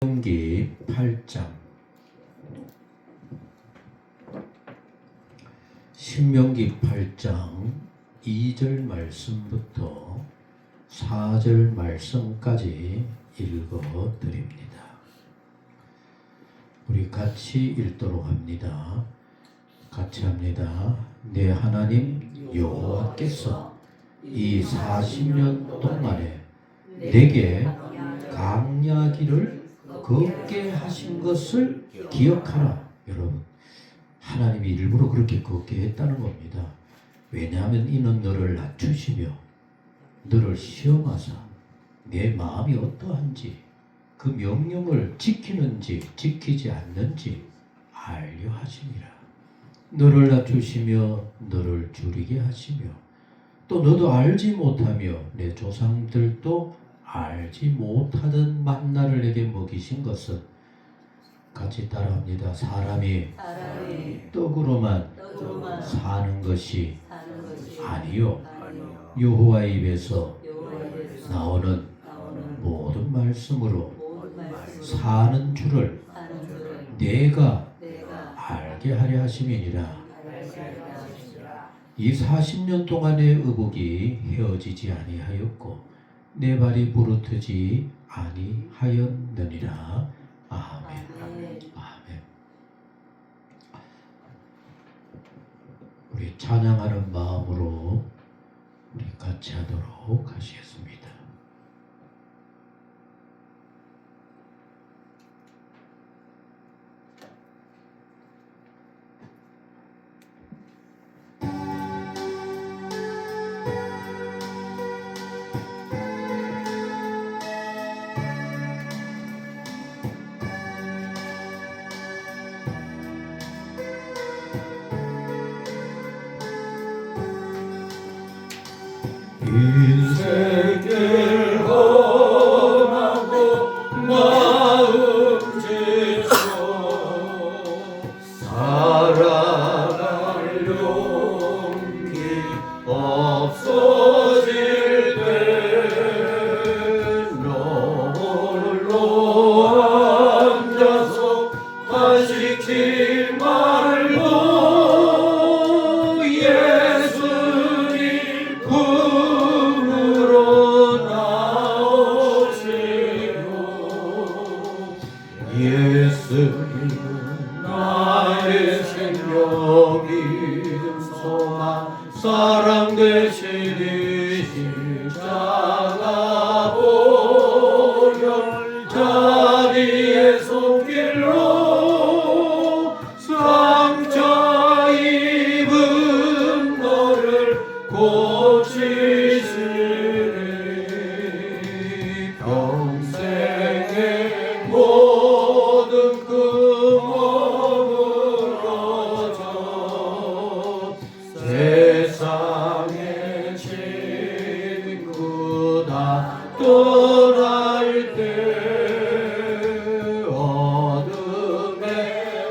신명기 8장. 신명기 8장 2절 말씀부터 4절 말씀까지 읽어드립니다. 우리 같이 읽도록 합니다. 같이 합니다. 내 하나님 여호와께서 이 40년 동안에 내게 강야길을 걷게 하신 것을 기억하라. 여러분, 하나님이 일부러 그렇게 걷게 했다는 겁니다. 왜냐하면 이는 너를 낮추시며 너를 시험하사 내 마음이 어떠한지 그 명령을 지키는지 지키지 않는지 알려 하심이라. 너를 낮추시며 너를 줄이게 하시며 또 너도 알지 못하며 내 조상들도 알지 못하던 만나를 내게 먹이신 것은, 같이 따라합니다. 사람이 떡으로만 사는 것이 아니요 여호와의 입에서 나오는 모든 말씀으로 사는 줄을 내가 알게 하려 하심이니라. 이 40년 동안의 의복이 헤어지지 아니하였고 내 발이 부르트지 아니하였느니라. 아멘. 아멘. 우리 찬양하는 마음으로 우리 같이 하도록 하시겠습니다. 인생길 험하고 마음 지쳐 살아갈 용기 없어질 때 너 홀로 앉아서 가식지 말고 예수님은 나의 생명, 믿음, 소망, 사랑 되시니 십자가 보혈 자리의 손길로 상처 입은 너를 고치시리. 평생의 모든 그 머물러져 세상의 친구 다 떠날 때 어둠에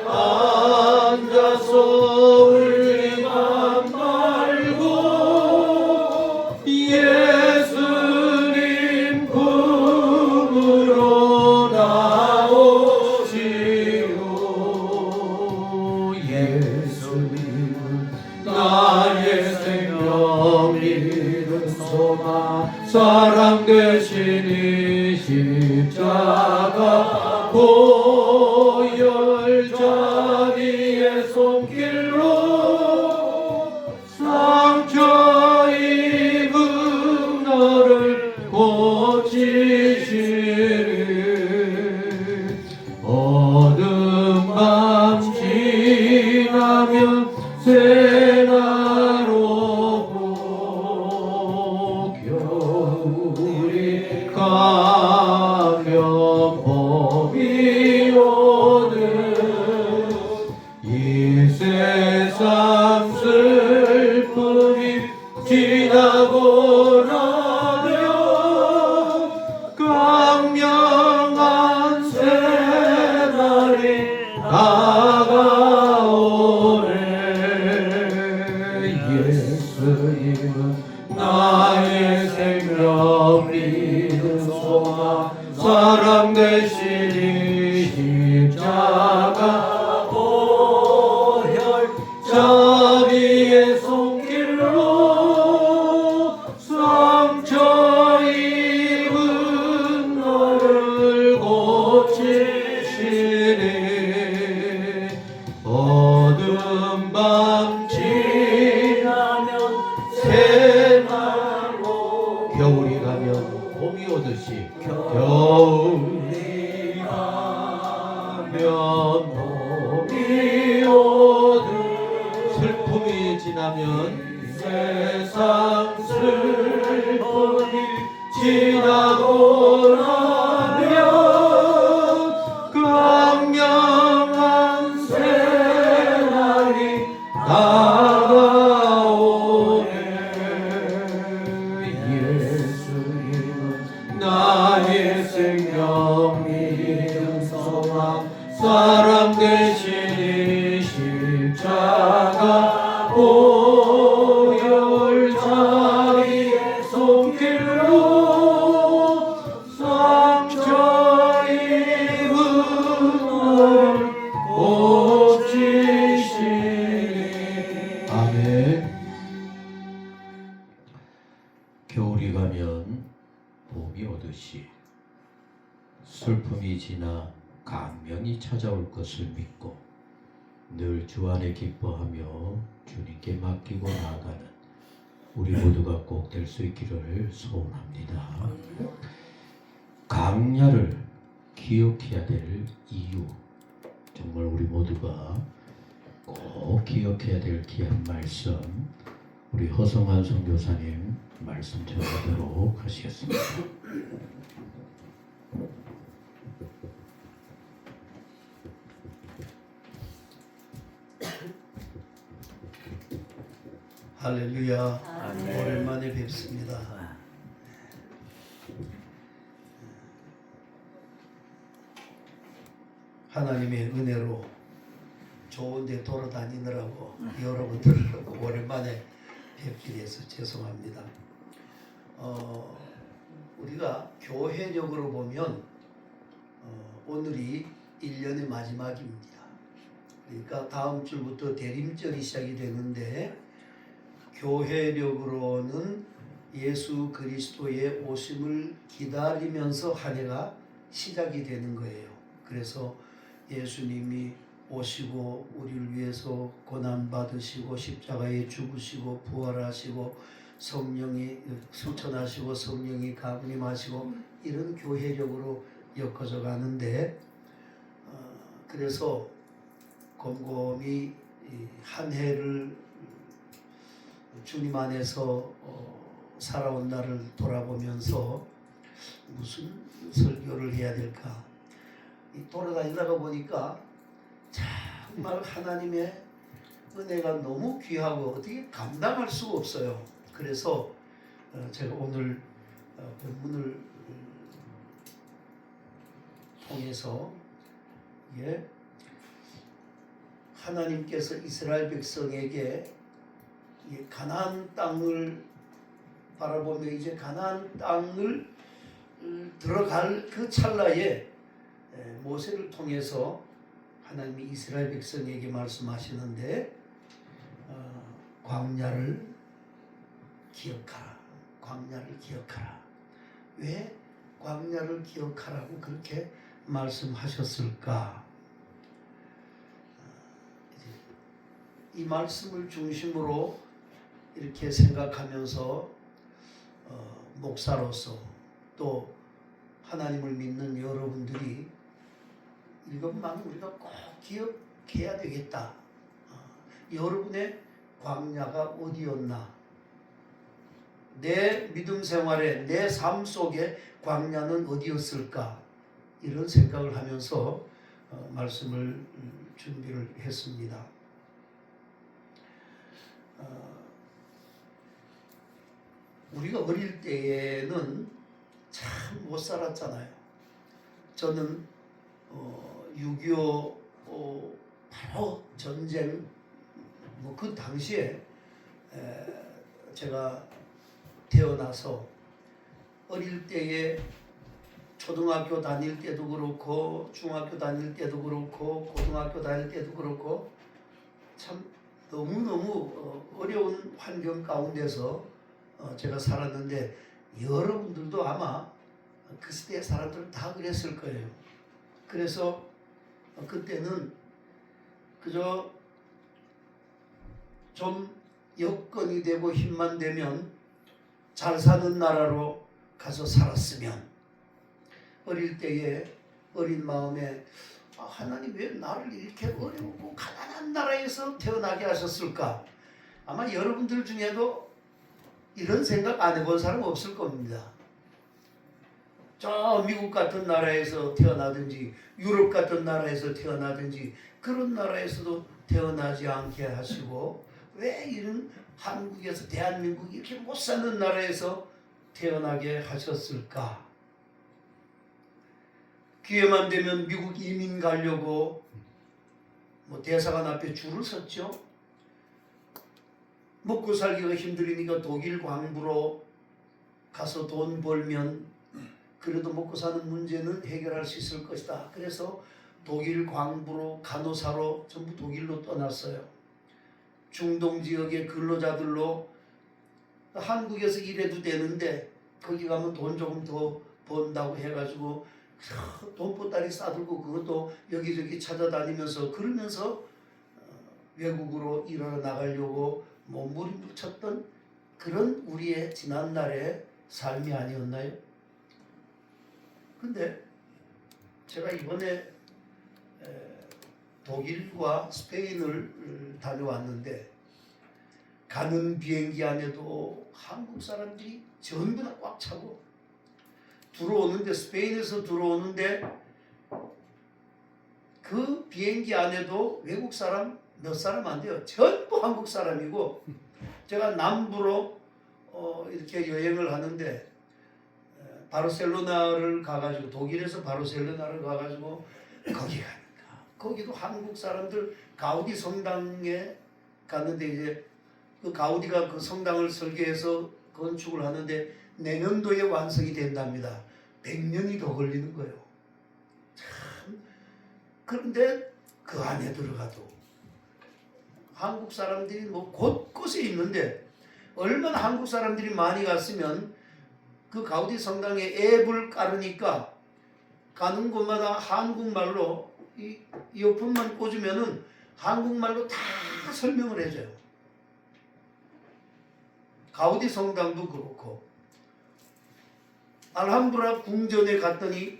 앉아서 울지만 말고 예수님 품으로 나오시오. 예수님은 나의 생명, 믿음, 소망, 사랑 되시니 십자가 보혈 자리의 손길로 상처 입은 너를 고치시리. 어두운 밤 지나면 새날 오고 겨울이 십자가 보혈 자비의 손길로 상처 입은 너를 고치시리. 어두운 밤 지나면 새날로 겨울이 가면 봄이 오듯이 겨울이 가면 봄이 오듯 슬픔이 지나면 세상 슬픔이 지나고 나면 강렬한 새날이 다가오네. 예수님은 나의 생명 믿음 소망 사랑 되시니 십자가 보혈 자비의 손길로 상처 입은 너를 고치시니. 아멘. 겨울이 가면 봄이 오듯이 슬픔이 지나 강명이 찾아올 것을 믿고 늘 주 안에 기뻐하며 주님께 맡기고 나아가는 우리 모두가 꼭 될 수 있기를 소원합니다. 강야를 기억해야 될 이유, 정말 우리 모두가 꼭 기억해야 될 귀한 말씀, 우리 허성환 선교사님 말씀 전하도록 하시겠습니다. 할렐루야. 아멘. 오랜만에 뵙습니다. 하나님의 은혜로 좋은 데 돌아다니느라고 여러분들 오랜만에 뵙게 돼서 죄송합니다. 우리가 교회력으로 보면 오늘이 1년의 마지막입니다. 그러니까 다음 주부터 대림절이 시작이 되는데 교회력으로는 예수 그리스도의 오심을 기다리면서 한 해가 시작이 되는 거예요. 그래서 예수님이 오시고 우리를 위해서 고난 받으시고 십자가에 죽으시고 부활하시고 성령이 승천하시고 성령이 가분임하시고 이런 교회력으로 엮어져 가는데 그래서 곰곰이 한 해를 주님 안에서 살아온 날을 돌아보면서 무슨 설교를 해야 될까 돌아다니다가 보니까 정말 하나님의 은혜가 너무 귀하고 어떻게 감당할 수가 없어요. 그래서 제가 오늘 본문을 통해서 하나님께서 이스라엘 백성에게 가나안 땅을 바라보며 이제 가나안 땅을 들어갈 그 찰나에 모세를 통해서 하나님이 이스라엘 백성에게 말씀하시는데 광야를 기억하라. 광야를 기억하라. 왜 광야를 기억하라고 그렇게 말씀하셨을까? 이 말씀을 중심으로 이렇게 생각하면서 목사로서 또 하나님을 믿는 여러분들이 이것만 우리가 꼭 기억해야 되겠다. 여러분의 광야가 어디였나? 내 믿음 생활에 내 삶 속에 광야는 어디였을까? 이런 생각을 하면서 말씀을 준비를 했습니다. 우리가 어릴 때에는 참 못 살았잖아요. 저는 6.25 바로 전쟁 그 당시에 제가 태어나서 어릴 때에 초등학교 다닐 때도 그렇고 중학교 다닐 때도 그렇고 고등학교 다닐 때도 그렇고 참 너무너무 어려운 환경 가운데서 제가 살았는데 여러분들도 아마 그 시대의 사람들은 다 그랬을 거예요. 그래서 그때는 그저 좀 여건이 되고 힘만 되면 잘 사는 나라로 가서 살았으면 어릴 때에 어린 마음에 하나님 왜 나를 이렇게 어렵고 가난한 나라에서 태어나게 하셨을까? 아마 여러분들 중에도 이런 생각 안 해본 사람 없을 겁니다. 저 미국 같은 나라에서 태어나든지 유럽 같은 나라에서 태어나든지 그런 나라에서도 태어나지 않게 하시고 왜 이런 한국에서 대한민국 이렇게 못 사는 나라에서 태어나게 하셨을까? 기회만 되면 미국 이민 가려고 대사관 앞에 줄을 섰죠. 먹고 살기가 힘들으니까 독일 광부로 가서 돈 벌면 그래도 먹고 사는 문제는 해결할 수 있을 것이다. 그래서 독일 광부로 간호사로 전부 독일로 떠났어요. 중동 지역의 근로자들로 한국에서 일해도 되는데 거기 가면 돈 조금 더 번다고 해가지고 돈보따리 싸들고 그것도 여기저기 찾아다니면서 그러면서 외국으로 일하러 나가려고 몸부림쳤던 그런 우리의 지난날의 삶이 아니었나요? 근데 제가 이번에 독일과 스페인을 다녀왔는데 가는 비행기 안에도 한국 사람들이 전부 다 꽉 차고 들어오는데 스페인에서 들어오는데 그 비행기 안에도 외국 사람 몇 사람 안 돼요. 전부 한국 사람이고 제가 남부로 이렇게 여행을 하는데 바르셀로나를 가가지고 독일에서 바르셀로나를 가가지고 거기 가니까 거기도 한국 사람들 가우디 성당에 갔는데 이제 그 가우디가 그 성당을 설계해서 건축을 하는데 내년도에 완성이 된답니다. 100년이 더 걸리는 거예요. 참 그런데 그 안에 들어가도 한국 사람들이 뭐 곳곳에 있는데 얼마나 한국 사람들이 많이 갔으면 그 가우디 성당에 앱을 깔으니까 가는 곳마다 한국말로 이 이어폰만 꽂으면은 한국말로 다 설명을 해줘요. 가우디 성당도 그렇고 알함브라 궁전에 갔더니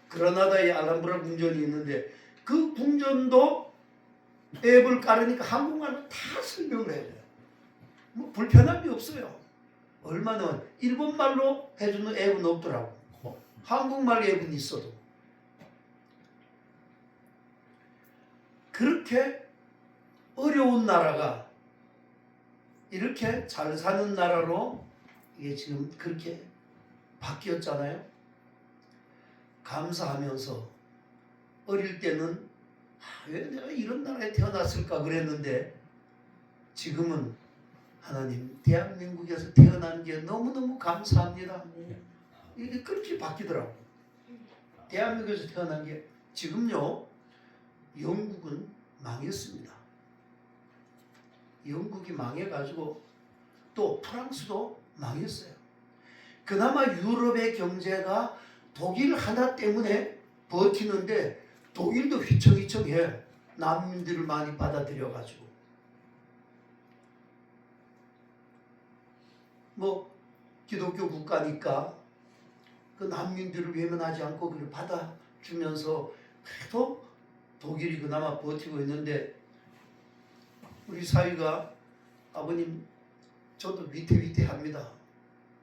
그라나다에 알함브라 궁전이 있는데 그 궁전도 앱을 깔으니까 한국말로 다 설명을 해줘요. 뭐 불편함이 없어요. 얼마나 일본말로 해주는 앱은 없더라고. 한국말 앱은 있어도. 그렇게 어려운 나라가 이렇게 잘 사는 나라로 이게 지금 그렇게 바뀌었잖아요. 감사하면서 어릴 때는 왜 내가 이런 나라에 태어났을까 그랬는데 지금은 하나님 대한민국에서 태어난 게 너무너무 감사합니다. 이게 그렇게 바뀌더라고. 대한민국에서 태어난 게 지금요 영국은 망했습니다. 영국이 망해가지고 또 프랑스도 망했어요. 그나마 유럽의 경제가 독일 하나 때문에 버티는데 독일도 휘청휘청해. 난민들을 많이 받아들여가지고 뭐 기독교 국가니까 그 난민들을 외면하지 않고 그를 받아주면서 그래도 독일이 그나마 버티고 있는데 우리 사위가 아버님 저도 위태위태합니다.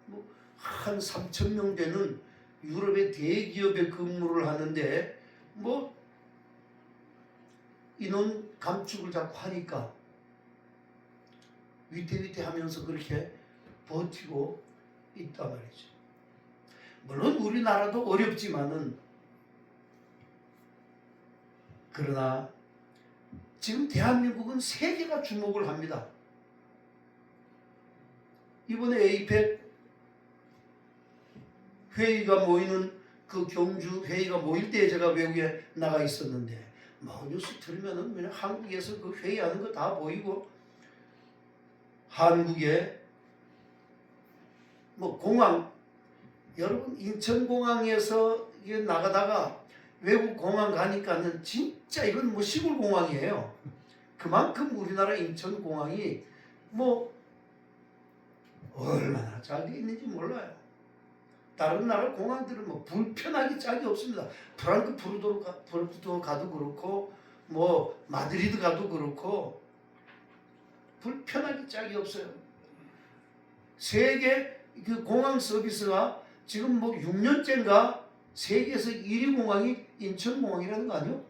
뭐 한 3,000명 되는 유럽의 대기업에 근무를 하는데 뭐 인원 감축을 자꾸 하니까 위태위태하면서 그렇게 버티고 있단 말이죠. 물론 우리나라도 어렵지만은 그러나 지금 대한민국은 세계가 주목을 합니다. 이번에 에이펙 회의가 모이는 그 경주 회의가 모일 때 제가 외국에 나가 있었는데 뭐 뉴스 들으면은 그냥 한국에서 그 회의하는 거 다 보이고 한국에 뭐 공항 여러분 인천공항에서 이게 나가다가 외국 공항 가니까는 진짜 이건 뭐 시골 공항이에요. 그만큼 우리나라 인천공항이 뭐 얼마나 잘 돼 있는지 몰라요. 다른 나라 공항들은 뭐 불편하기 짝이 없습니다. 프랑크푸르트도 가도 그렇고 뭐 마드리드 가도 그렇고 불편하기 짝이 없어요. 세계 그 공항 서비스가 지금 뭐 6년째인가 세계에서 1위 공항이 인천공항이라는 거 아니요?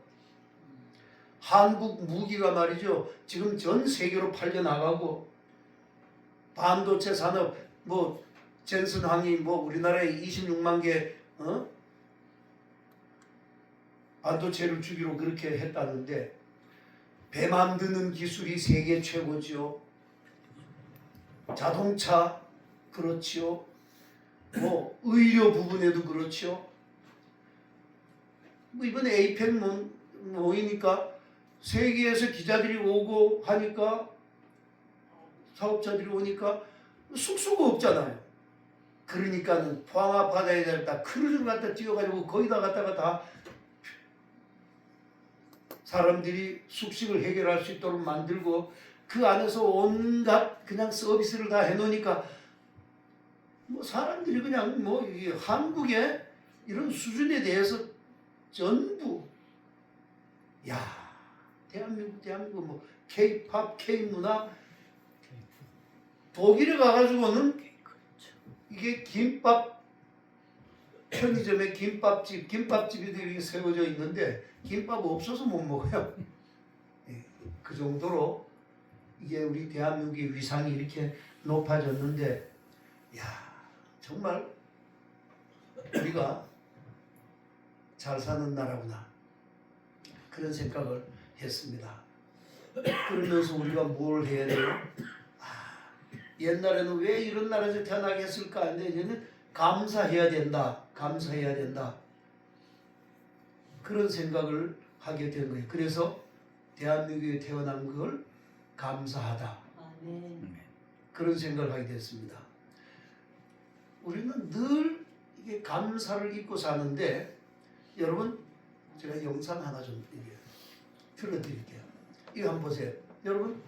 한국 무기가 말이죠. 지금 전 세계로 팔려 나가고 반도체 산업 뭐 젠슨항이 뭐 우리나라에 26만 개 반도체를 주기로 그렇게 했다는데 배 만드는 기술이 세계 최고지요. 자동차 그렇지요. 뭐 의료 부분에도 그렇지요. 뭐 이번에 에이펙 모이니까 세계에서 기자들이 오고 하니까 사업자들이 오니까 숙소가 없잖아요. 그러니까는 포항 바다에 다 크루즈를 갖다 띄워가지고 거기다 갖다가 다 사람들이 숙식을 해결할 수 있도록 만들고 그 안에서 온갖 그냥 서비스를 다 해놓으니까 뭐 사람들이 그냥 뭐 이 한국의 이런 수준에 대해서 전부 야 대한민국 뭐 K-팝, K-문화 독일에 가가지고는 이게 김밥 편의점에 김밥집이 이렇게 세워져 있는데 김밥 없어서 못 먹어요. 그 정도로 이게 우리 대한민국의 위상이 이렇게 높아졌는데 야 정말 우리가 잘 사는 나라구나 그런 생각을 했습니다. 그러면서 우리가 뭘 해야 돼요? 옛날에는 왜 이런 나라에서 태어나게 했을까 했는데 이제는 감사해야 된다. 감사해야 된다. 그런 생각을 하게 된 거예요. 그래서 대한민국에 태어난 걸 감사하다. 그런 생각을 하게 됐습니다. 우리는 늘 이게 감사를 잊고 사는데 여러분 제가 영상 하나 좀 틀어드릴게요. 이거 한번 보세요. 여러분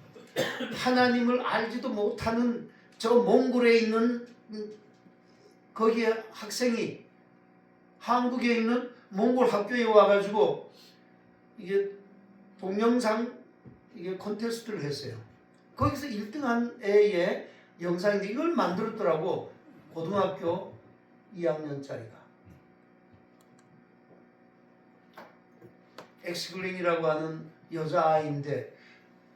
하나님을 알지도 못하는 저 몽골에 있는 거기에 학생이 한국에 있는 몽골 학교에 와가지고 이게 동영상 이게 콘테스트를 했어요. 거기서 1등한 애의 영상인데 이걸 만들었더라고. 고등학교 2학년짜리가. 엑스글린이라고 하는 여자아이인데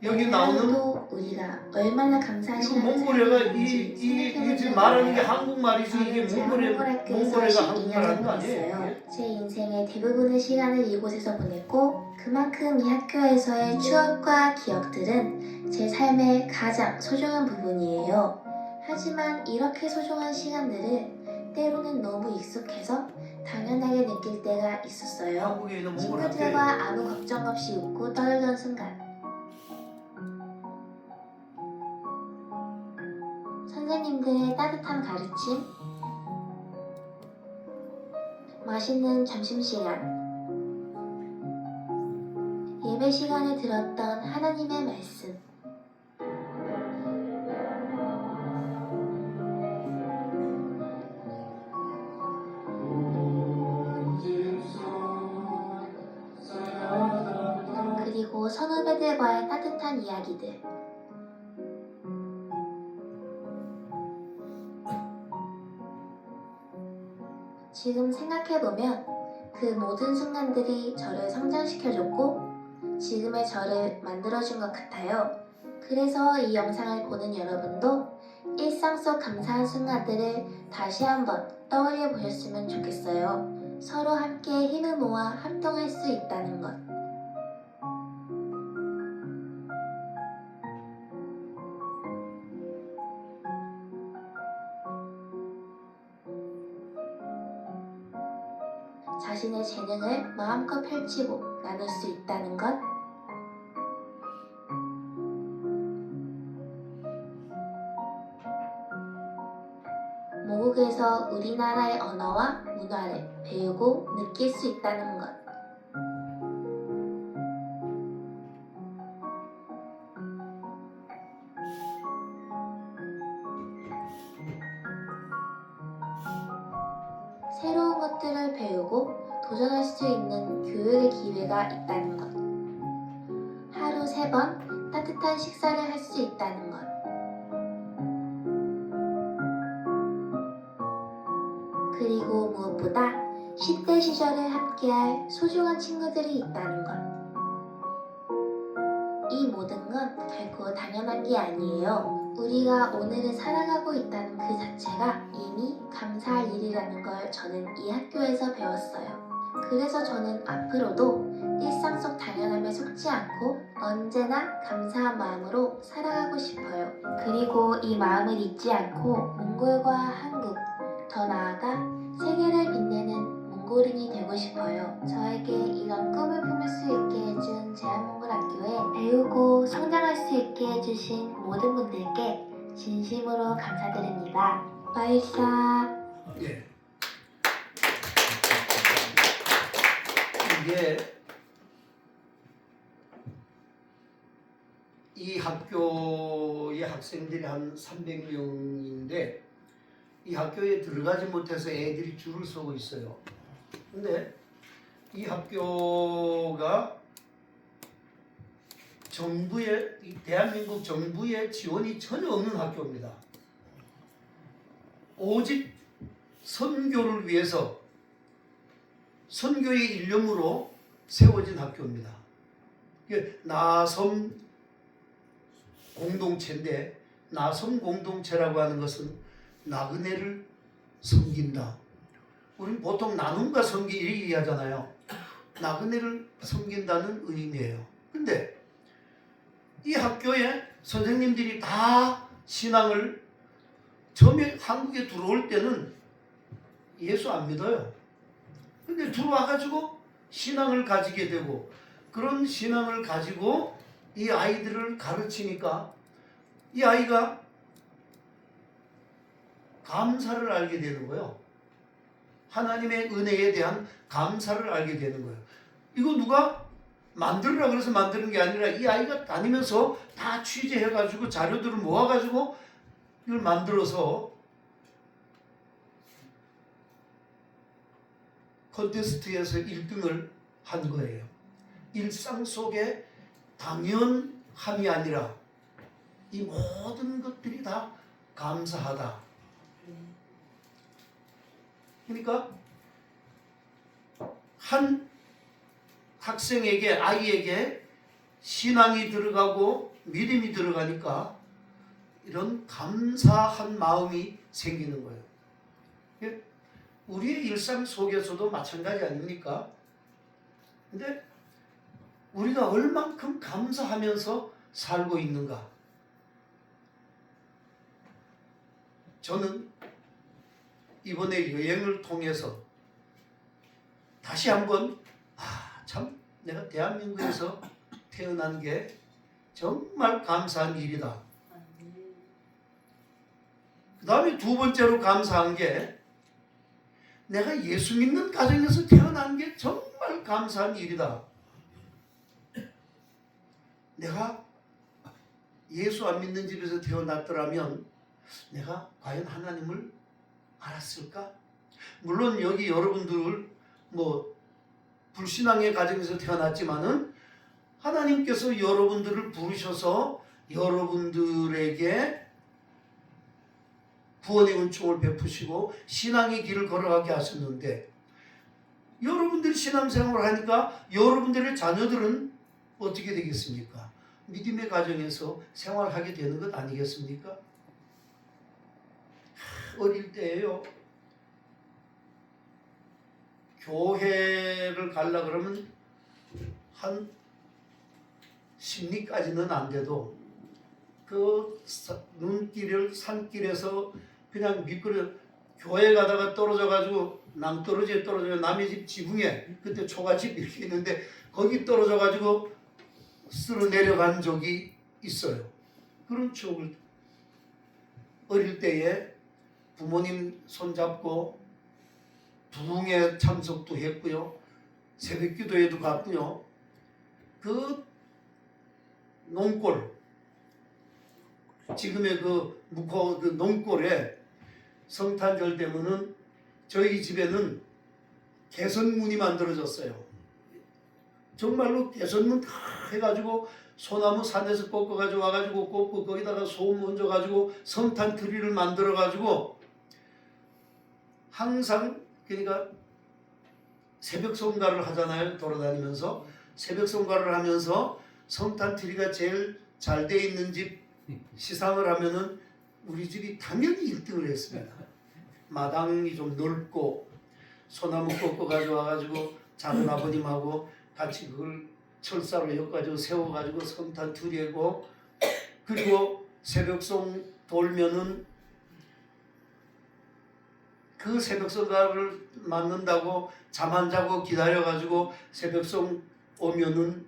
여기 나오는 우리가 얼마나 감사한 이거 시간을 몽골애가 살았는지 이 지금 말하는 게 한국말이지 이게 몽골애가 한국말 하는 거 아니에요? 제 인생의 대부분의 시간을 이곳에서 보냈고 그만큼 이 학교에서의 추억과 기억들은 제 삶의 가장 소중한 부분이에요. 하지만 이렇게 소중한 시간들을 때로는 너무 익숙해서 당연하게 느낄 때가 있었어요. 한국에 있는 몽골 학교에 친구들과 아무 걱정 없이 웃고 떠들던 순간 선생님들의 따뜻한 가르침, 맛있는 점심시간, 예배 시간에 들었던 하나님의 말씀, 그리고 선후배들과의 따뜻한 이야기들. 지금 생각해보면 그 모든 순간들이 저를 성장시켜줬고 지금의 저를 만들어준 것 같아요. 그래서 이 영상을 보는 여러분도 일상 속 감사한 순간들을 다시 한번 떠올려 보셨으면 좋겠어요. 서로 함께 힘을 모아 합동할 수 있다는 것. 자신의 재능을 마음껏 펼치고 나눌 수 있다는 것. 모국에서 우리나라의 언어와 문화를 배우고 느낄 수 있다는 것. 새로운 것들을 배우고 도전할 수 있는 교육의 기회가 있다는 것. 하루 3번 따뜻한 식사를 할 수 있다는 것. 그리고 무엇보다 10대 시절을 함께할 소중한 친구들이 있다는 것. 이 모든 건 결코 당연한 게 아니에요. 우리가 오늘을 살아가고 있다는 그 자체가 이미 감사할 일이라는 걸 저는 이 학교에서 배웠어요. 그래서 저는 앞으로도 일상 속 당연함에 속지 않고 언제나 감사한 마음으로 살아가고 싶어요. 그리고 이 마음을 잊지 않고 몽골과 한국, 더 나아가 세계를 빛내는 몽골인이 되고 싶어요. 저에게 이런 꿈을 품을 수 있게 해준 제한몽골학교에 배우고 성장할 수 있게 해주신 모든 분들께 진심으로 감사드립니다. 발사. 예. 이게 이 학교의 학생들이 한 300명인데 이 학교에 들어가지 못해서 애들이 줄을 서고 있어요. 근데 이 학교가 정부의, 대한민국 정부의 지원이 전혀 없는 학교입니다. 오직 선교를 위해서 선교의 일념으로 세워진 학교입니다. 이게 나섬 공동체인데 나섬 공동체라고 하는 것은 나그네를 섬긴다. 우리는 보통 나눔과 섬기 이렇게 얘기하잖아요. 나그네를 섬긴다는 의미예요. 근데 이 학교에 선생님들이 다 신앙을 처음에 한국에 들어올 때는 예수 안 믿어요. 근데 들어와가지고 신앙을 가지게 되고 그런 신앙을 가지고 이 아이들을 가르치니까 이 아이가 감사를 알게 되는 거예요. 하나님의 은혜에 대한 감사를 알게 되는 거예요. 이거 누가 만들으라 그래서 만드는 게 아니라 이 아이가 다니면서 다 취재해가지고 자료들을 모아가지고 이걸 만들어서 콘테스트에서 1등을 한 거예요. 일상 속에 당연함이 아니라 이 모든 것들이 다 감사하다. 그러니까 한 학생에게, 아이에게 신앙이 들어가고 믿음이 들어가니까 이런 감사한 마음이 생기는 거예요. 우리의 일상 속에서도 마찬가지 아닙니까? 근데 우리가 얼만큼 감사하면서 살고 있는가? 저는 이번에 여행을 통해서 다시 한번 참 내가 대한민국에서 태어난 게 정말 감사한 일이다. 그 다음에 두 번째로 감사한 게 내가 예수 믿는 가정에서 태어난 게 정말 감사한 일이다. 내가 예수 안 믿는 집에서 태어났더라면 내가 과연 하나님을 알았을까? 물론 여기 여러분들 불신앙의 가정에서 태어났지만은 하나님께서 여러분들을 부르셔서 여러분들에게 구원의 은총을 베푸시고 신앙의 길을 걸어가게 하셨는데 여러분들이 신앙생활을 하니까 여러분들의 자녀들은 어떻게 되겠습니까? 믿음의 가정에서 생활하게 되는 것 아니겠습니까? 어릴 때예요. 교회를 가려고 그러면 한 심리까지는 안 돼도 그 눈길을 산길에서 그냥 미끄러 교회 가다가 떨어져 가지고 낭떠러지에 떨어져 남의 집 지붕에 그때 초가집 이렇게 있는데 거기 떨어져 가지고 쓸어 내려간 적이 있어요. 그런 추억을 어릴 때에 부모님 손잡고 부흥회 참석도 했고요. 새벽 기도회도 갔고요. 그 농골 지금의 그 묵호 그 농골에 성탄절 되면은 저희 집에는 개선문이 만들어졌어요. 정말로 개선문 다 해가지고 소나무 산에서 꺾어가지고 와가지고 꽂고 거기다가 소음 얹어가지고 성탄 트리를 만들어가지고 항상 그러니까 새벽 성가를 하잖아요. 돌아다니면서 새벽 성가를 하면서 성탄 트리가 제일 잘 돼 있는 집 시상을 하면은 우리 집이 당연히 1등을 했습니다. 마당이 좀 넓고 소나무 꺾어 가지고 와가지고 작은 아버님하고 같이 그걸 철사로 엮어가지고 세워가지고 성탄 트리고 그리고 새벽송 돌면은 그 새벽송가를 맞는다고 잠 안 자고 기다려가지고 새벽송 오면은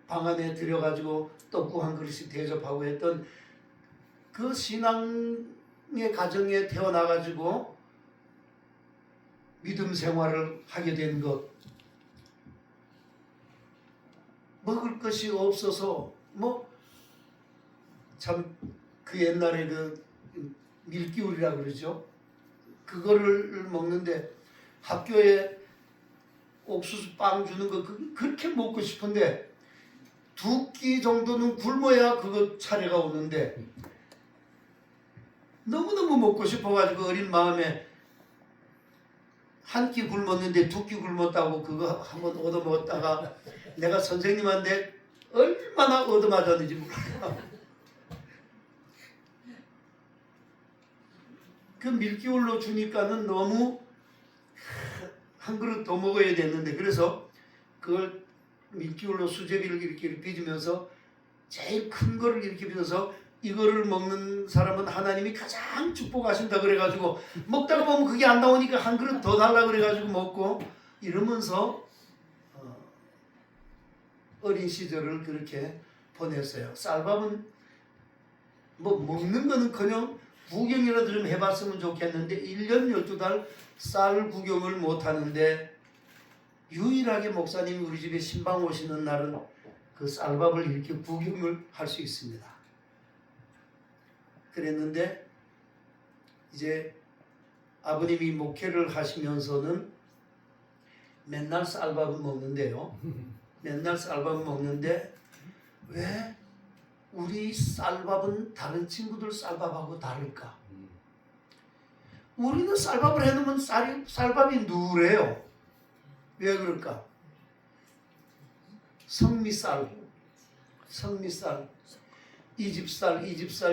방 안에 들여가지고 떡국 한 그릇씩 대접하고 했던 그 신앙의 가정에 태어나가지고 믿음 생활을 하게 된 것. 먹을 것이 없어서 뭐 참 그 옛날에 그 밀기울이라 그러죠. 그거를 먹는데 학교에 옥수수 빵 주는 거 그렇게 먹고 싶은데 2끼 정도는 굶어야 그거 차례가 오는데 너무너무 먹고 싶어가지고 어린 마음에 한 끼 굶었는데 2끼 굶었다고 그거 한번 얻어먹었다가 내가 선생님한테 얼마나 얻어맞았는지 몰라요. 그 밀기울로 주니까는 너무 한 그릇 더 먹어야 됐는데 그래서 그걸 밀기울로 수제비를 이렇게 빚으면서 제일 큰 거를 이렇게 빚어서 이거를 먹는 사람은 하나님이 가장 축복하신다 그래가지고 먹다가 보면 그게 안 나오니까 한 그릇 더 달라 그래가지고 먹고 이러면서 어린 시절을 그렇게 보냈어요. 쌀밥은 뭐 먹는 거는커녕 구경이라도 좀 해봤으면 좋겠는데 1년 12달 쌀 구경을 못하는데 유일하게 목사님이 우리 집에 신방 오시는 날은 그 쌀밥을 이렇게 구경을 할 수 있습니다. 그랬는데 이제 아버님이 목회를 하시면서는 맨날 쌀밥을 먹는데요. 맨날 쌀밥을 먹는데 왜 우리 쌀밥은 다른 친구들 쌀밥하고 다를까? 우리는 쌀밥을 해놓으면 쌀밥이 누래요. 왜 그럴까? 성미쌀, 이 집 쌀,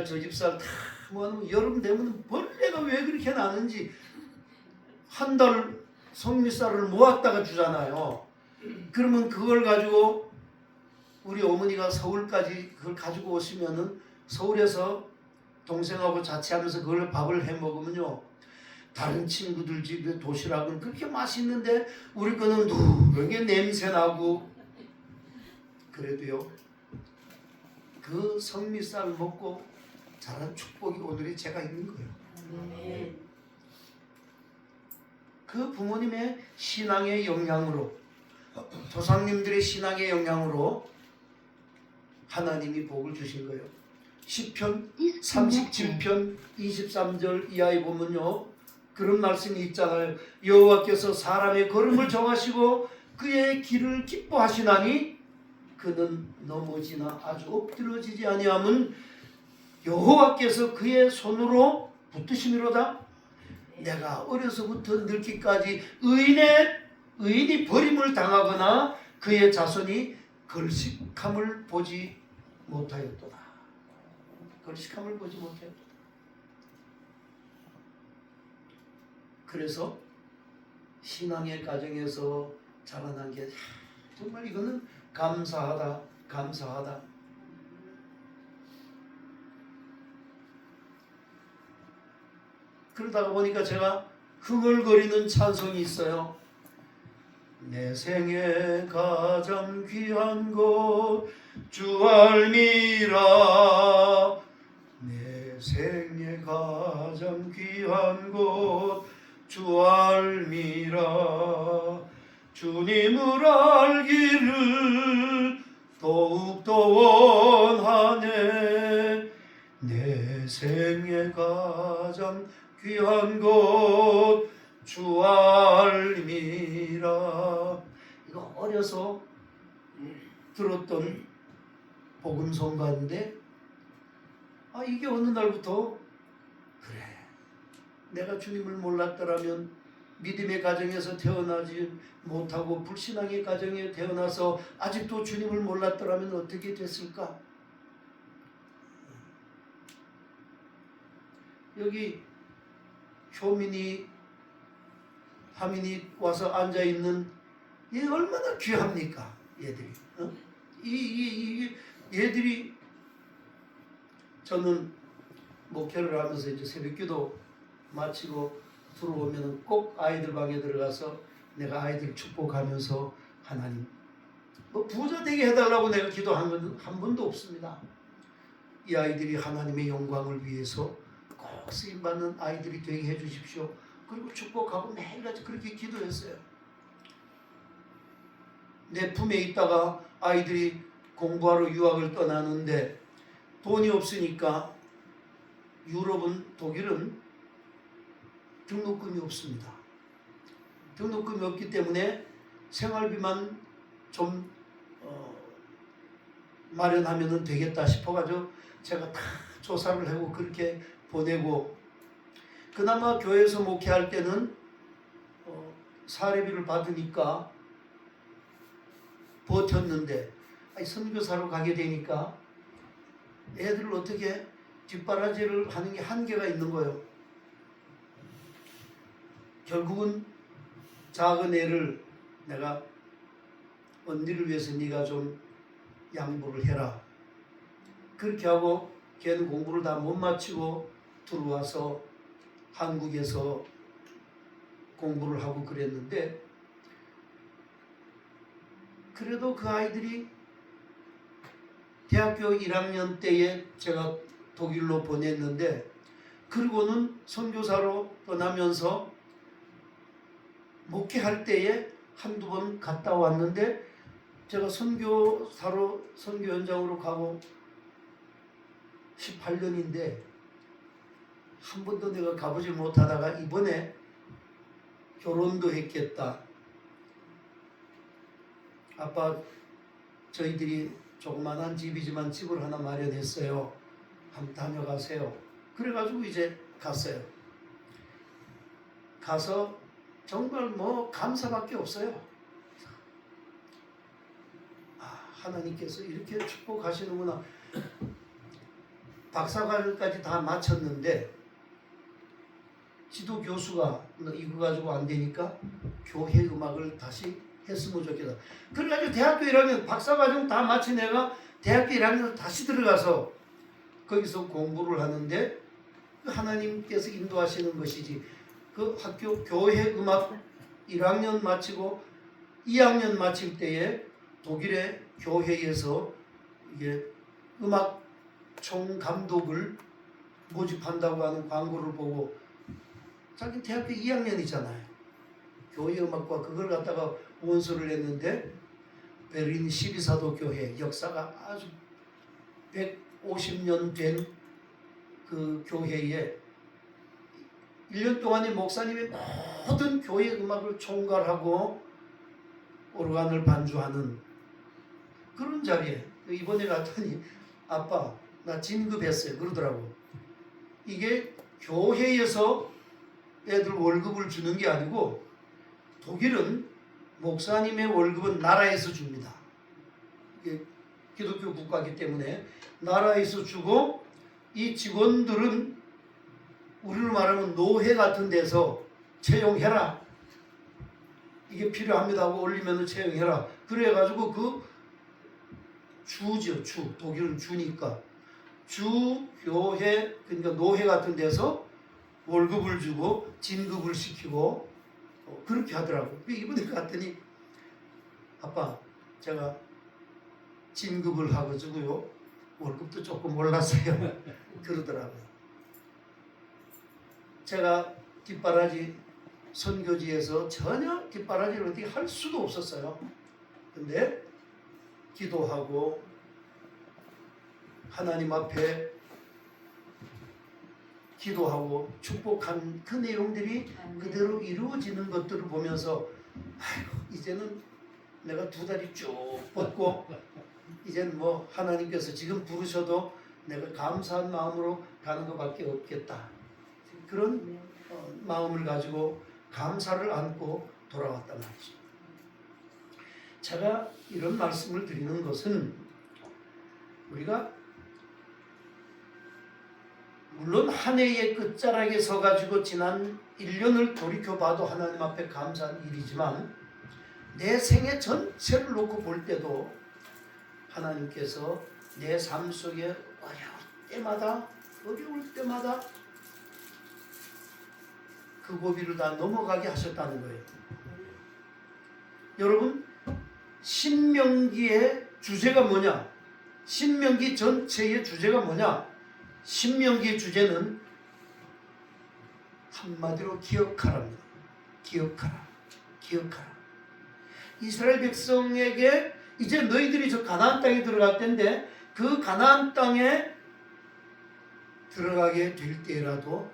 저 집 쌀 다 모아놓으면 여름 되면 벌레가 왜 그렇게 나는지 한 달 성미쌀을 모았다가 주잖아요. 그러면 그걸 가지고 우리 어머니가 서울까지 그걸 가지고 오시면은 서울에서 동생하고 자취하면서 그걸 밥을 해 먹으면요. 다른 친구들 집에 도시락은 그렇게 맛있는데 우리 거는 누렇게 냄새나고 그래도요. 그 성미쌀 먹고 자란 축복이 오늘의 제가 있는 거예요. 그 부모님의 신앙의 영향으로 조상님들의 신앙의 영향으로 하나님이 복을 주신 거예요. 시편 37편 23절 이하에 보면요. 그런 말씀이 있잖아요. 여호와께서 사람의 걸음을 정하시고 그의 길을 기뻐하시나니 그는 넘어지나 아주 엎드러지지 아니함은 여호와께서 그의 손으로 붙드심이로다. 내가 어려서부터 늙기까지 의인이 버림을 당하거나 그의 자손이 걸식함을 보지 못하였도다. 걸식함을 보지 못하였도다. 그래서 신앙의 가정에서 자라난 게 정말 이거는 감사하다. 그러다가 보니까 제가 흥얼거리는 찬송이 있어요. 내 생에 가장 귀한 곳 주 알미라. 내 생에 가장 귀한 곳 주 알미라. 주님을 알기를 더욱더 원하네. 내 생에 가장 귀한 곳 주 알미라. 이거 어려서 들었던 복음성가인데, 이게 어느 날부터 그래, 내가 주님을 몰랐더라면, 믿음의 가정에서 태어나지 못하고 불신앙의 가정에 태어나서 아직도 주님을 몰랐더라면 어떻게 됐을까? 여기 효민이 하민이 와서 앉아 있는 얘 얼마나 귀합니까? 얘들이. 얘들이, 저는 목회를 하면서 이제 새벽기도 마치고 들어오면 꼭 아이들 방에 들어가서 내가 아이들 축복하면서, 하나님 뭐 부자 되게 해달라고 내가 기도한 건 한 번도 없습니다. 이 아이들이 하나님의 영광을 위해서 꼭 쓰임받는 아이들이 되게 해주십시오. 그리고 축복하고 매일같이 그렇게 기도했어요. 내 품에 있다가 아이들이 공부하러 유학을 떠나는데 돈이 없으니까, 유럽은, 독일은 등록금이 없습니다. 등록금이 없기 때문에 생활비만 좀 마련하면 되겠다 싶어가지고 제가 다 조사를 하고 그렇게 보내고, 그나마 교회에서 목회할 때는 사례비를 받으니까 버텼는데, 선교사로 가게 되니까 애들을 어떻게 뒷바라지를 하는 게 한계가 있는 거예요. 결국은 작은 애를 내가, 언니를 위해서 네가 좀 양보를 해라. 그렇게 하고 걔는 공부를 다 못 마치고 들어와서 한국에서 공부를 하고 그랬는데, 그래도 그 아이들이 대학교 1학년 때에 제가 독일로 보냈는데, 그리고는 선교사로 떠나면서 목회할 때에 한두 번 갔다 왔는데, 제가 선교사로 선교 현장으로 가고 18년인데 한 번도 내가 가보지 못하다가 이번에 결혼도 했겠다. 아빠, 저희들이 조그만한 집이지만 집을 하나 마련했어요. 한번 다녀가세요. 그래가지고 이제 갔어요. 가서 정말 뭐 감사밖에 없어요. 하나님께서 이렇게 축복하시는구나. 박사과정까지 다 마쳤는데, 지도 교수가 이거 가지고 안 되니까 교회 음악을 다시 했으면 좋겠다. 그래가지고 대학교 1학년 박사과정 다 마친 애가 대학교 1학년 다시 들어가서 거기서 공부를 하는데, 하나님께서 인도하시는 것이지. 그 학교 교회 음악 1학년 마치고 2학년 마칠 때에 독일의 교회에서 이게 음악 총감독을 모집한다고 하는 광고를 보고, 자기 대학교 2학년이잖아요. 교회 음악과 그걸 갖다가 원서를 냈는데, 베를린 12사도 교회, 역사가 아주 150년 된 그 교회에 1년 동안에 목사님이 모든 교회 음악을 총괄하고 오르간을 반주하는 그런 자리에, 이번에 갔더니 아빠 나 진급했어요 그러더라고. 이게 교회에서 애들 월급을 주는 게 아니고, 독일은 목사님의 월급은 나라에서 줍니다. 이게 기독교 국가이기 때문에 나라에서 주고, 이 직원들은 우리로 말하면 노회 같은 데서 채용해라. 이게 필요합니다 하고 올리면 채용해라. 그래가지고 그 주죠, 주. 독일은 주니까 주 교회, 그러니까 노회 같은 데서 월급을 주고 진급을 시키고 그렇게 하더라고요. 이번에 갔더니 아빠 제가 진급을 하고주고요 월급도 조금 올랐어요. 그러더라고요. 제가 뒷바라지 선교지에서 전혀 뒷바라지를 어떻게 할 수도 없었어요. 근데 기도하고 하나님 앞에 기도하고 축복한 그 내용들이 그대로 이루어지는 것들을 보면서 아이고 이제는 내가 두 다리 쭉 뻗고 이제는 뭐 하나님께서 지금 부르셔도 내가 감사한 마음으로 가는 것밖에 없겠다. 그런 마음을 가지고 감사를 안고 돌아왔단 말이죠. 제가 이런 말씀을 드리는 것은 우리가 물론 한 해의 끝자락에 서가지고 지난 1년을 돌이켜봐도 하나님 앞에 감사한 일이지만 내 생애 전체를 놓고 볼 때도 하나님께서 내 삶 속에 어려울 때마다 그 고비를 다 넘어가게 하셨다는 거예요. 여러분 신명기의 주제가 뭐냐? 신명기 전체의 주제가 뭐냐? 신명기의 주제는 한마디로 기억하랍니다. 기억하라. 이스라엘 백성에게 이제 너희들이 저 가나안 땅에 들어갈 텐데 그 가나안 땅에 들어가게 될 때라도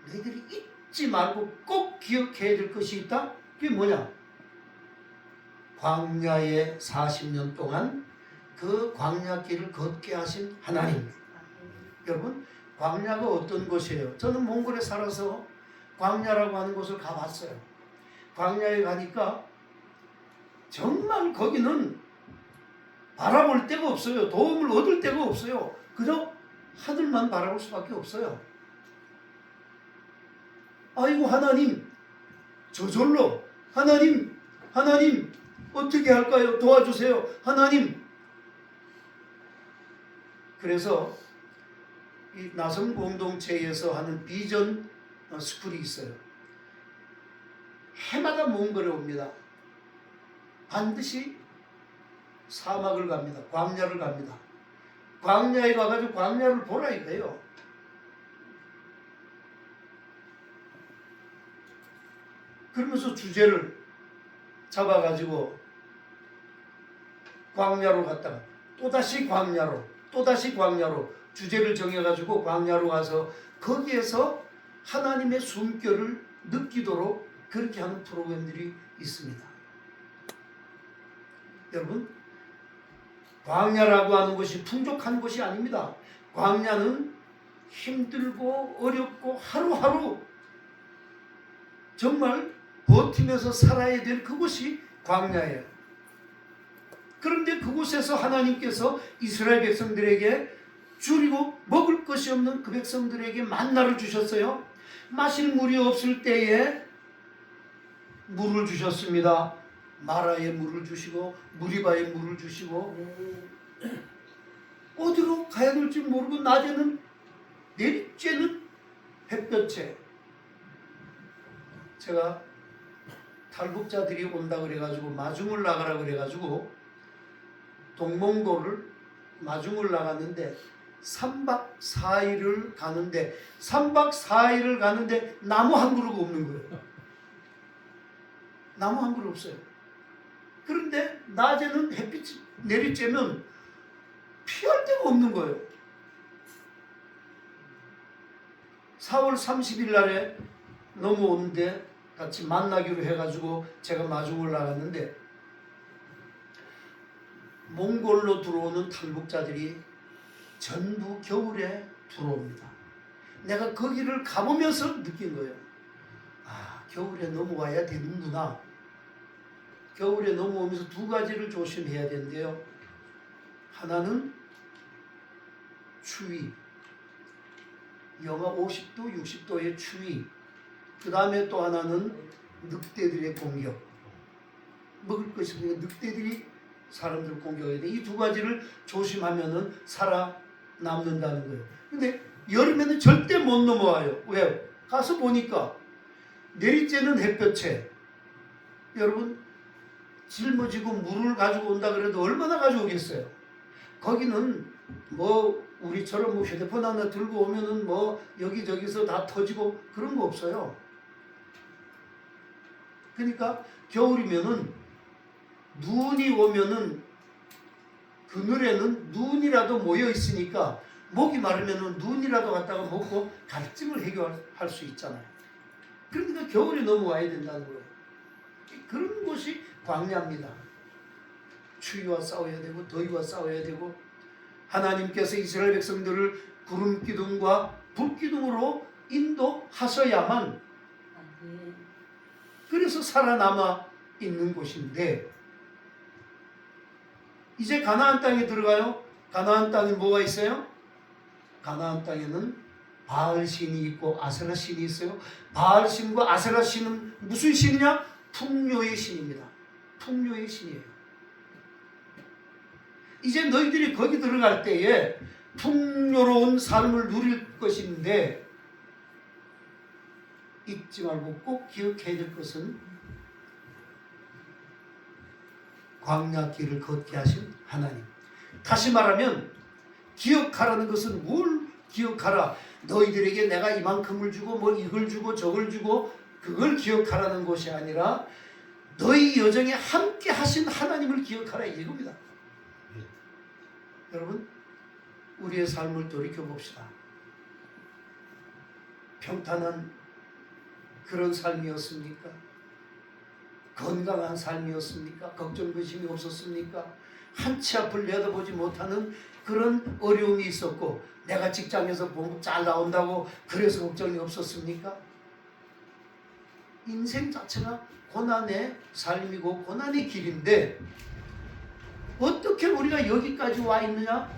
너희들이 잊지 말고 꼭 기억해야 될 것이 있다. 그게 뭐냐? 광야에 40년 동안 그 광야길을 걷게 하신 하나님. 여러분 광야가 어떤 곳이에요? 저는 몽골에 살아서 광야라고 하는 곳을 가봤어요. 광야에 가니까 정말 거기는 바라볼 데가 없어요. 도움을 얻을 데가 없어요. 그저 하늘만 바라볼 수밖에 없어요. 아이고 하나님 저절로 하나님 어떻게 할까요? 도와주세요. 하나님. 그래서 이 나성 공동체에서 하는 비전 스쿨이 있어요. 해마다 몽골에 옵니다. 반드시 사막을 갑니다. 광야를 갑니다. 광야에 가가지고 광야를 보라 이거예요. 그러면서 주제를 잡아가지고 광야로 갔다가 또다시 광야로 주제를 정해가지고 광야로 가서 거기에서 하나님의 숨결을 느끼도록 그렇게 하는 프로그램들이 있습니다. 여러분 광야라고 하는 것이 풍족한 것이 아닙니다. 광야는 힘들고 어렵고 하루하루 정말 버티면서 살아야 될 그곳이 광야예요. 그런데 그곳에서 하나님께서 이스라엘 백성들에게 줄이고 먹을 것이 없는 그 백성들에게 만나를 주셨어요. 마실 물이 없을 때에 물을 주셨습니다. 마라에 물을 주시고 무리바에 물을 주시고 어디로 가야 될지 모르고 낮에는 내리쬐는 햇볕에 제가 탈북자들이 온다 그래가지고 마중을 나가라 그래가지고 동몽도를 마중을 나갔는데 3박 4일을 가는데 3박 4일을 가는데 나무 한 그루가 없는 거예요. 나무 한 그루 없어요. 그런데 낮에는 햇빛이 내리쬐면 피할 데가 없는 거예요. 4월 30일 날에 넘어오는데 같이 만나기로 해가지고 제가 마중을 나갔는데 몽골로 들어오는 탈북자들이 전부 겨울에 들어옵니다. 내가 거기를 가보면서 느낀 거예요. 아, 겨울에 넘어와야 되는구나. 겨울에 넘어오면서 두 가지를 조심해야 된대요. 하나는 추위, 영하 50도, 60도의 추위. 그 다음에 또 하나는 늑대들의 공격. 먹을 것이 없으니까 늑대들이 사람들을 공격해야 돼. 이 두 가지를 조심하면은 살아남는다는 거예요. 근데 여름에는 절대 못 넘어와요. 왜요? 가서 보니까 내리쬐는 햇볕에 여러분 짊어지고 물을 가지고 온다 그래도 얼마나 가져오겠어요. 거기는 뭐 우리처럼 뭐 휴대폰 하나 들고 오면은 뭐 여기저기서 다 터지고 그런 거 없어요. 그러니까 겨울이면은 눈이 오면은 그늘에는 눈이라도 모여 있으니까 목이 마르면은 눈이라도 갖다가 먹고 갈증을 해결할 수 있잖아요. 그러니까 겨울이 넘어와야 된다는 거예요. 그런 것이 광야입니다. 추위와 싸워야 되고 더위와 싸워야 되고 하나님께서 이스라엘 백성들을 구름 기둥과 불 기둥으로 인도하셔야만 그래서 살아남아 있는 곳인데 이제 가나안 땅에 들어가요. 가나안 땅에 뭐가 있어요? 가나안 땅에는 바알 신이 있고 아세라 신이 있어요. 바알 신과 아세라 신은 무슨 신이냐? 풍요의 신입니다. 풍요의 신이에요. 이제 너희들이 거기 들어갈 때에 풍요로운 삶을 누릴 것인데 잊지 말고 꼭 기억해야 될 것은 광야 길을 걷게 하신 하나님. 다시 말하면 기억하라는 것은 뭘 기억하라. 너희들에게 내가 이만큼을 주고 뭐 이걸 주고 저걸 주고 그걸 기억하라는 것이 아니라 너희 여정에 함께 하신 하나님을 기억하라 이겁니다. 여러분 우리의 삶을 돌이켜봅시다. 평탄한 그런 삶이었습니까? 건강한 삶이었습니까? 걱정 근심이 없었습니까? 한치 앞을 내다보지 못하는 그런 어려움이 있었고 내가 직장에서 뭐 잘 나온다고 그래서 걱정이 없었습니까? 인생 자체가 고난의 삶이고 고난의 길인데 어떻게 우리가 여기까지 와 있느냐?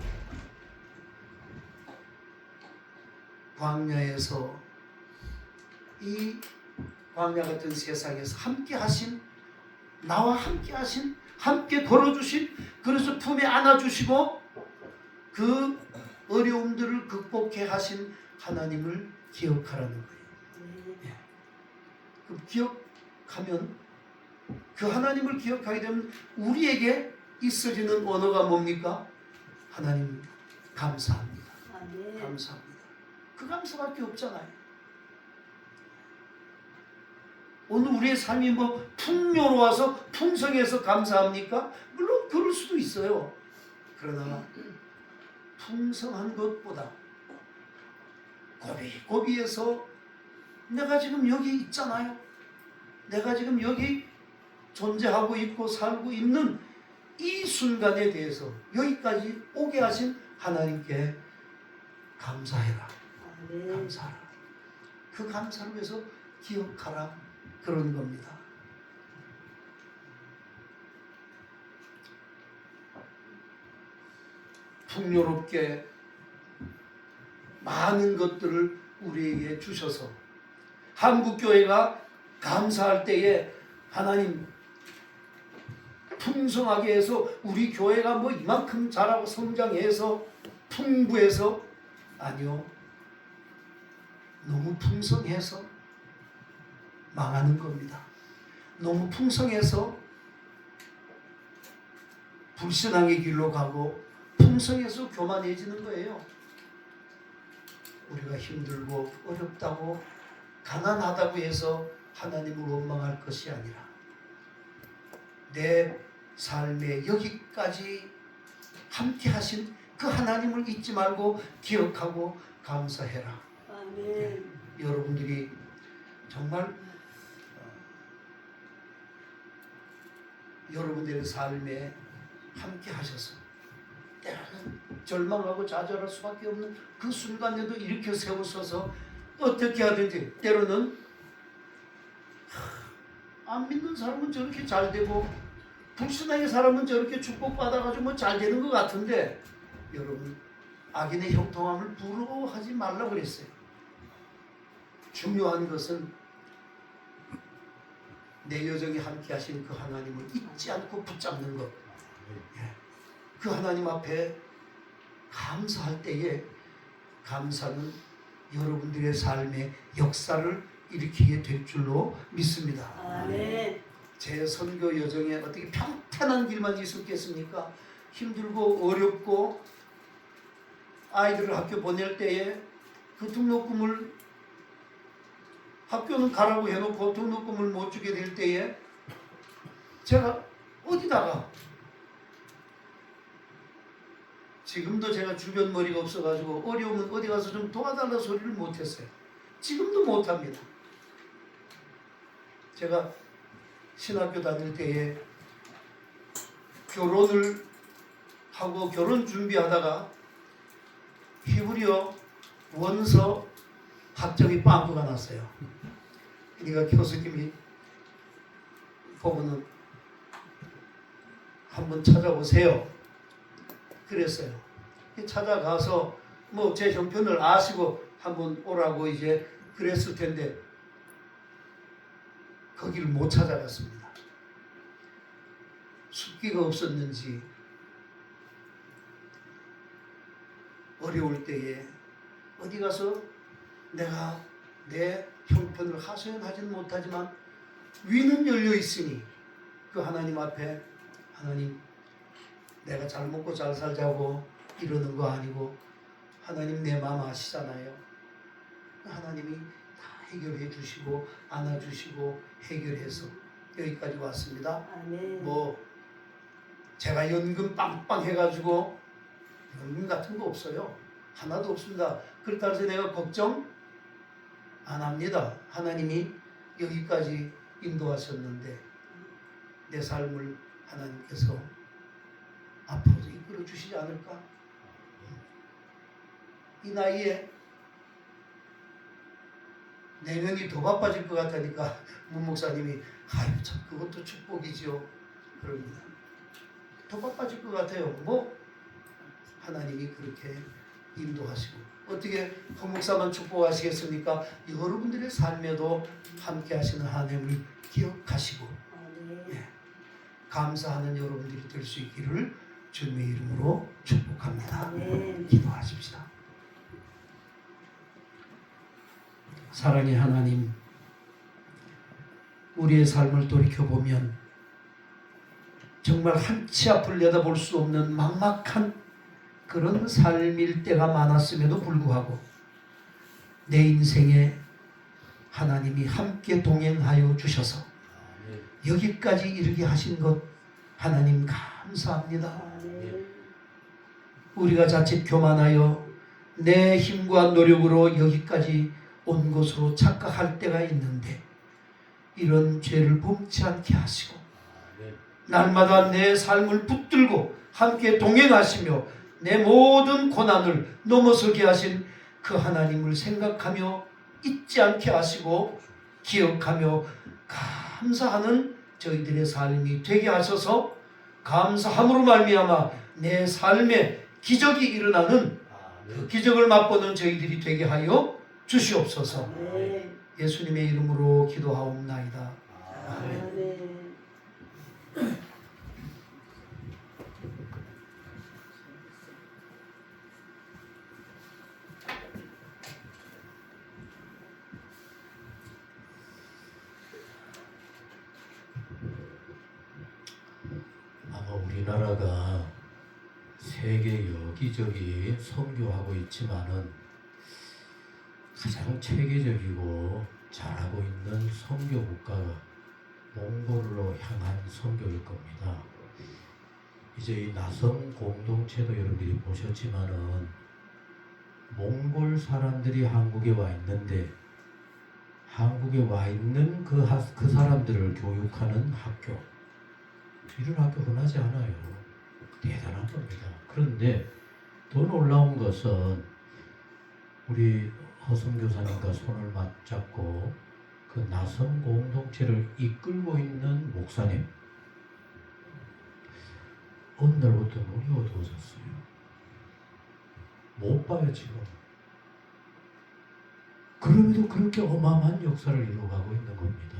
광야에서 이 광야 같은 세상에서 함께 하신 나와 함께 하신 함께 걸어주신 그래서 품에 안아주시고 그 어려움들을 극복해 하신 하나님을 기억하라는 거예요. 예. 그 기억하면 그 하나님을 기억하게 되면 우리에게 있어지는 언어가 뭡니까? 하나님 감사합니다. 감사합니다. 그 감사밖에 없잖아요. 오늘 우리의 삶이 뭐 풍요로워서 풍성해서 감사합니까? 물론 그럴 수도 있어요. 그러나 풍성한 것보다 고비고비에서 내가 지금 여기 있잖아요. 내가 지금 여기 존재하고 있고 살고 있는 이 순간에 대해서 여기까지 오게 하신 하나님께 감사해라. 감사하라. 그 감사를 위해서 기억하라. 그런 겁니다. 풍요롭게 많은 것들을 우리에게 주셔서 한국교회가 감사할 때에 하나님 풍성하게 해서 우리 교회가 뭐 이만큼 자라고 성장해서 풍부해서 아니요. 너무 풍성해서 망하는 겁니다. 너무 풍성해서 불신앙의 길로 가고 풍성해서 교만해지는 거예요. 우리가 힘들고 어렵다고 가난하다고 해서 하나님을 원망할 것이 아니라 내 삶에 여기까지 함께 하신 그 하나님을 잊지 말고 기억하고 감사해라. 네, 여러분들이 정말 여러분들의 삶에 함께 하셔서 때로는 절망하고 좌절할 수밖에 없는 그 순간에도 일으켜 세우셔서 어떻게 하든지 때로는 안 믿는 사람은 저렇게 잘 되고 불신앙의 사람은 저렇게 축복받아가지고 뭐 잘 되는 것 같은데 여러분 악인의 형통함을 부러워하지 말라고 그랬어요. 중요한 것은 내 여정에 함께 하신 그 하나님을 잊지 않고 붙잡는 것. 그 하나님 앞에 감사할 때에 감사는 여러분들의 삶의 역사를 일으키게 될 줄로 믿습니다. 아멘. 제 선교 여정에 어떻게 평탄한 길만 있었겠습니까? 힘들고 어렵고 아이들을 학교 보낼 때에 그 등록금을 학교는 가라고 해놓고 등록금을 못 주게 될 때에 제가 어디다가 지금도 제가 주변 머리가 없어가지고 어려우면 어디 가서 좀 도와달라 소리를 못했어요. 지금도 못합니다. 제가 신학교 다닐 때에 결혼을 하고 결혼 준비하다가 히브리어 원서 학점이 빵꾸가 났어요. 그러니까 교수님이 보고는 한번 찾아오세요. 그랬어요. 찾아가서 뭐 제 형편을 아시고 한번 오라고 이제 그랬을 텐데 거기를 못 찾아갔습니다. 숫기가 없었는지 어려울 때에 어디 가서 내가 내 형편을 하소연하지는 못하지만 위는 열려 있으니 그 하나님 앞에 하나님 내가 잘 먹고 잘 살자고 이러는 거 아니고 하나님 내 마음 아시잖아요. 하나님이 다 해결해 주시고 안아주시고 해결해서 여기까지 왔습니다. 아멘. 뭐 제가 연금 빵빵 해가지고 연금 같은 거 없어요. 하나도 없습니다. 그렇다고 해서 내가 걱정 안 합니다. 하나님이 여기까지 인도하셨는데 내 삶을 하나님께서 앞으로도 이끌어 주시지 않을까? 이 나이에 내년이 더 바빠질 것 같으니까 문 목사님이 아유 참 그것도 축복이지요. 그럽니다. 더 바빠질 것 같아요. 뭐 하나님이 그렇게 인도하시고 어떻게 문 목사만 축복하시겠습니까? 여러분들의 삶에도 함께 하시는 하나님을 기억하시고 예, 감사하는 여러분들이 될 수 있기를 주님의 이름으로 축복합니다. 아멘. 기도하십시다. 사랑의 하나님, 우리의 삶을 돌이켜보면 정말 한치 앞을 내다볼 수 없는 막막한 그런 삶일 때가 많았음에도 불구하고 내 인생에 하나님이 함께 동행하여 주셔서 여기까지 이르게 하신 것 하나님 감사합니다. 아멘. 우리가 자칫 교만하여 내 힘과 노력으로 여기까지 온 것으로 착각할 때가 있는데 이런 죄를 범치 않게 하시고 날마다 내 삶을 붙들고 함께 동행하시며 내 모든 고난을 넘어서게 하신 그 하나님을 생각하며 잊지 않게 하시고 기억하며 감사하는 저희들의 삶이 되게 하셔서 감사함으로 말미암아 내 삶에 기적이 일어나는 그 기적을 맛보는 저희들이 되게 하여 주시옵소서. 아멘. 예수님의 이름으로 기도하옵나이다. 아멘. 아멘. 아마 우리나라가 세계 여기저기 선교하고 있지만은 가장 체계적이고 잘하고 있는 선교 국가가 몽골로 향한 선교일 겁니다. 이제 이 나성 공동체도 여러분들이 보셨지만은 몽골 사람들이 한국에 와 있는데 한국에 와 있는 그 사람들을 교육하는 학교, 이런 학교 흔하지 않아요. 대단한 겁니다. 그런데 더 놀라운 것은 우리 허성 교사님과 손을 맞잡고 그 나성 공동체를 이끌고 있는 목사님, 어느 날부터 눈이 어두워졌어요. 못 봐요 지금. 그럼에도 그렇게 어마어마한 역사를 이루어가고 있는 겁니다.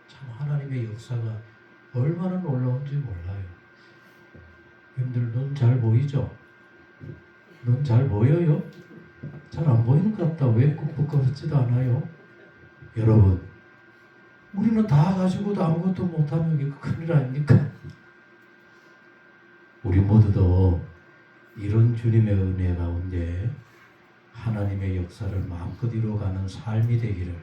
참 하나님의 역사가 얼마나 놀라운지 몰라요. 여러분들 눈 잘 보이죠? 눈 잘 보여요? 잘 안 보이는 것 같다. 왜 꼭 부끄럽지도 않아요? 여러분, 우리는 다 가지고도 아무것도 못하면 이거 큰일 아닙니까? 우리 모두도 이런 주님의 은혜 가운데 하나님의 역사를 마음껏 이루어가는 삶이 되기를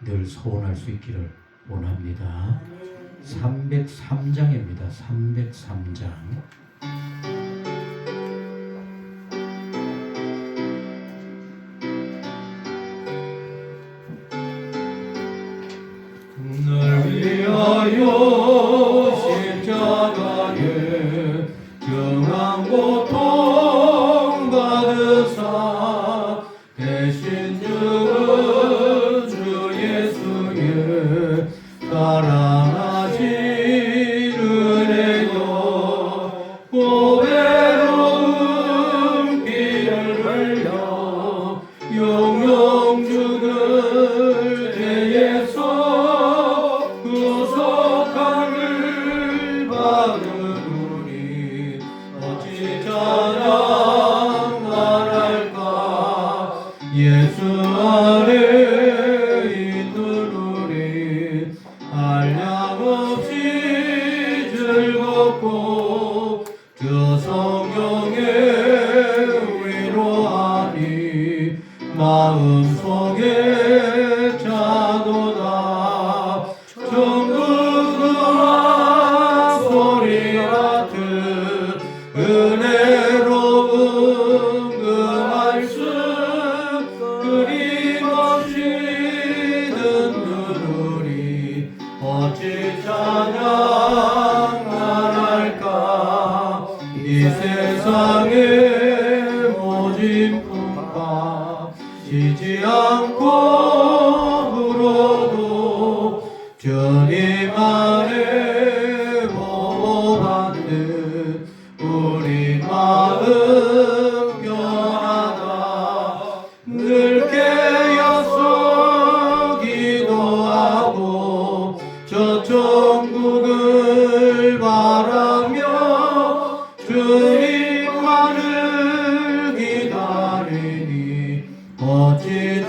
늘 소원할 수 있기를 원합니다. 303장입니다. 303장. 널 위하여 십자가에 정한 고통 받으사 대신 죽은 주 예수의 사랑하신 은혜요 고배로운 피를 흘려 영영 죽을 죄에서 구속함을 받은 우리 어찌 찬양만 할까 예수 안에 있는 우리 한량없이 즐겁고 주 성령의 위로하니 마음속에 차도다 정금한 소리 같은 은혜로운 그 말씀 끊임없이 듣는 우리 어찌 찬양만 할까 이 세상의 모진 풍파 쉬지 않고 불어도 주님 안에 보호받는 우리 마음 변하다 늘 깨어서 기도하고 저 천국을 바라며 주님만을 기다리니 어찌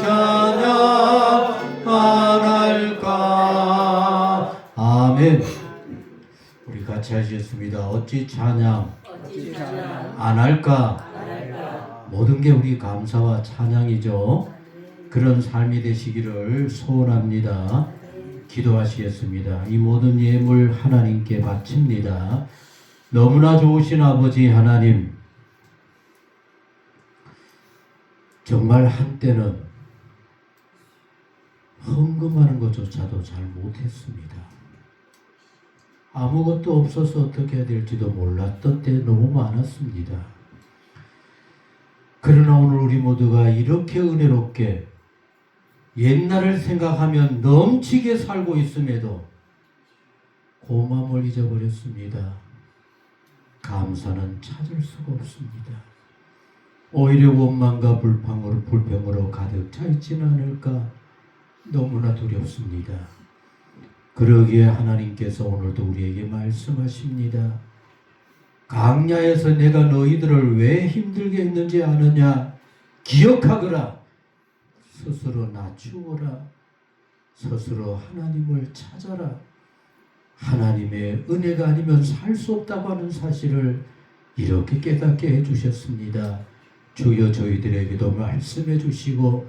찬양할까. 아멘. 우리 같이 하시겠습니다. 어찌 찬양 안 할까? 모든 게 우리 감사와 찬양이죠. 그런 삶이 되시기를 소원합니다. 기도하시겠습니다. 이 모든 예물 하나님께 바칩니다. 너무나 좋으신 아버지 하나님, 정말 한때는 헌금하는 것조차도 잘 못했습니다. 아무것도 없어서 어떻게 해야 될지도 몰랐던 때 너무 많았습니다. 그러나 오늘 우리 모두가 이렇게 은혜롭게 옛날을 생각하면 넘치게 살고 있음에도 고마움을 잊어버렸습니다. 감사는 찾을 수가 없습니다. 오히려 원망과 불평으로 가득 차 있지는 않을까 너무나 두렵습니다. 그러기에 하나님께서 오늘도 우리에게 말씀하십니다. 강야에서 내가 너희들을 왜 힘들게 했는지 아느냐? 기억하거라. 스스로 낮추어라. 스스로 하나님을 찾아라. 하나님의 은혜가 아니면 살 수 없다고 하는 사실을 이렇게 깨닫게 해주셨습니다. 주여 저희들에게도 말씀해 주시고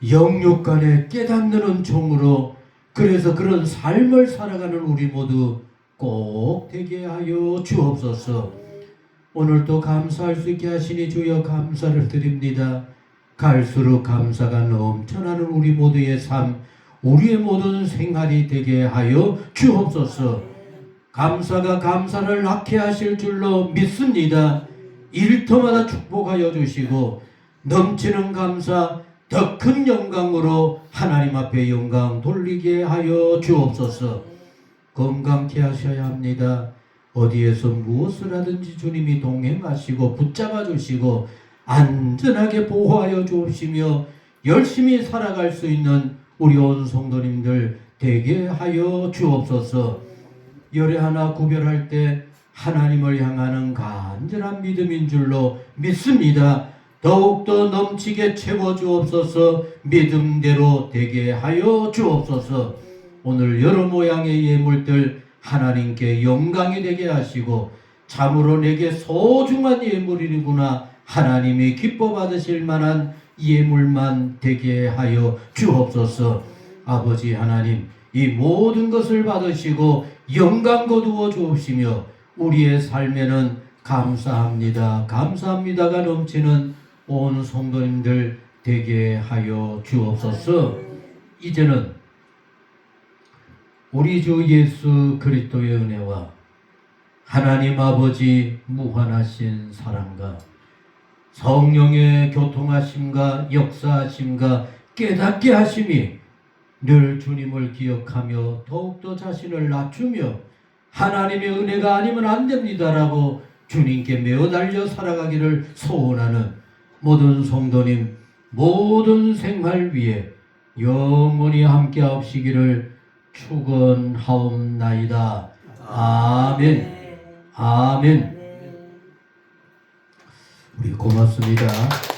영육간에 깨닫는 은총으로 그래서 그런 삶을 살아가는 우리 모두 꼭 되게 하여 주옵소서. 오늘도 감사할 수 있게 하시니 주여 감사를 드립니다. 갈수록 감사가 넘쳐나는 우리 모두의 삶, 우리의 모든 생활이 되게 하여 주옵소서. 감사가 감사를 낳게 하실 줄로 믿습니다. 일터마다 축복하여 주시고 넘치는 감사, 더 큰 영광으로 하나님 앞에 영광 돌리게 하여 주옵소서. 건강케 하셔야 합니다. 어디에서 무엇을 하든지 주님이 동행하시고 붙잡아 주시고 안전하게 보호하여 주옵시며 열심히 살아갈 수 있는 우리 온 성도님들 되게 하여 주옵소서. 열의 하나 구별할 때 하나님을 향하는 간절한 믿음인 줄로 믿습니다. 더욱더 넘치게 채워주옵소서. 믿음대로 되게 하여 주옵소서. 오늘 여러 모양의 예물들 하나님께 영광이 되게 하시고 참으로 내게 소중한 예물이구나 하나님이 기뻐 받으실 만한 예물만 되게 하여 주옵소서. 아버지 하나님, 이 모든 것을 받으시고 영광 거두어 주옵시며 우리의 삶에는 감사합니다, 감사합니다가 넘치는 온 성도님들 되게 하여 주옵소서. 이제는 우리 주 예수 그리스도의 은혜와 하나님 아버지 무한하신 사랑과 성령의 교통하심과 역사하심과 깨닫게 하심이 늘 주님을 기억하며 더욱더 자신을 낮추며 하나님의 은혜가 아니면 안 됩니다라고 주님께 매어 달려 살아가기를 소원하는 모든 성도님 모든 생활 위에 영원히 함께 하시기를 축원하옵나이다. 아멘. 아멘. 우리 고맙습니다.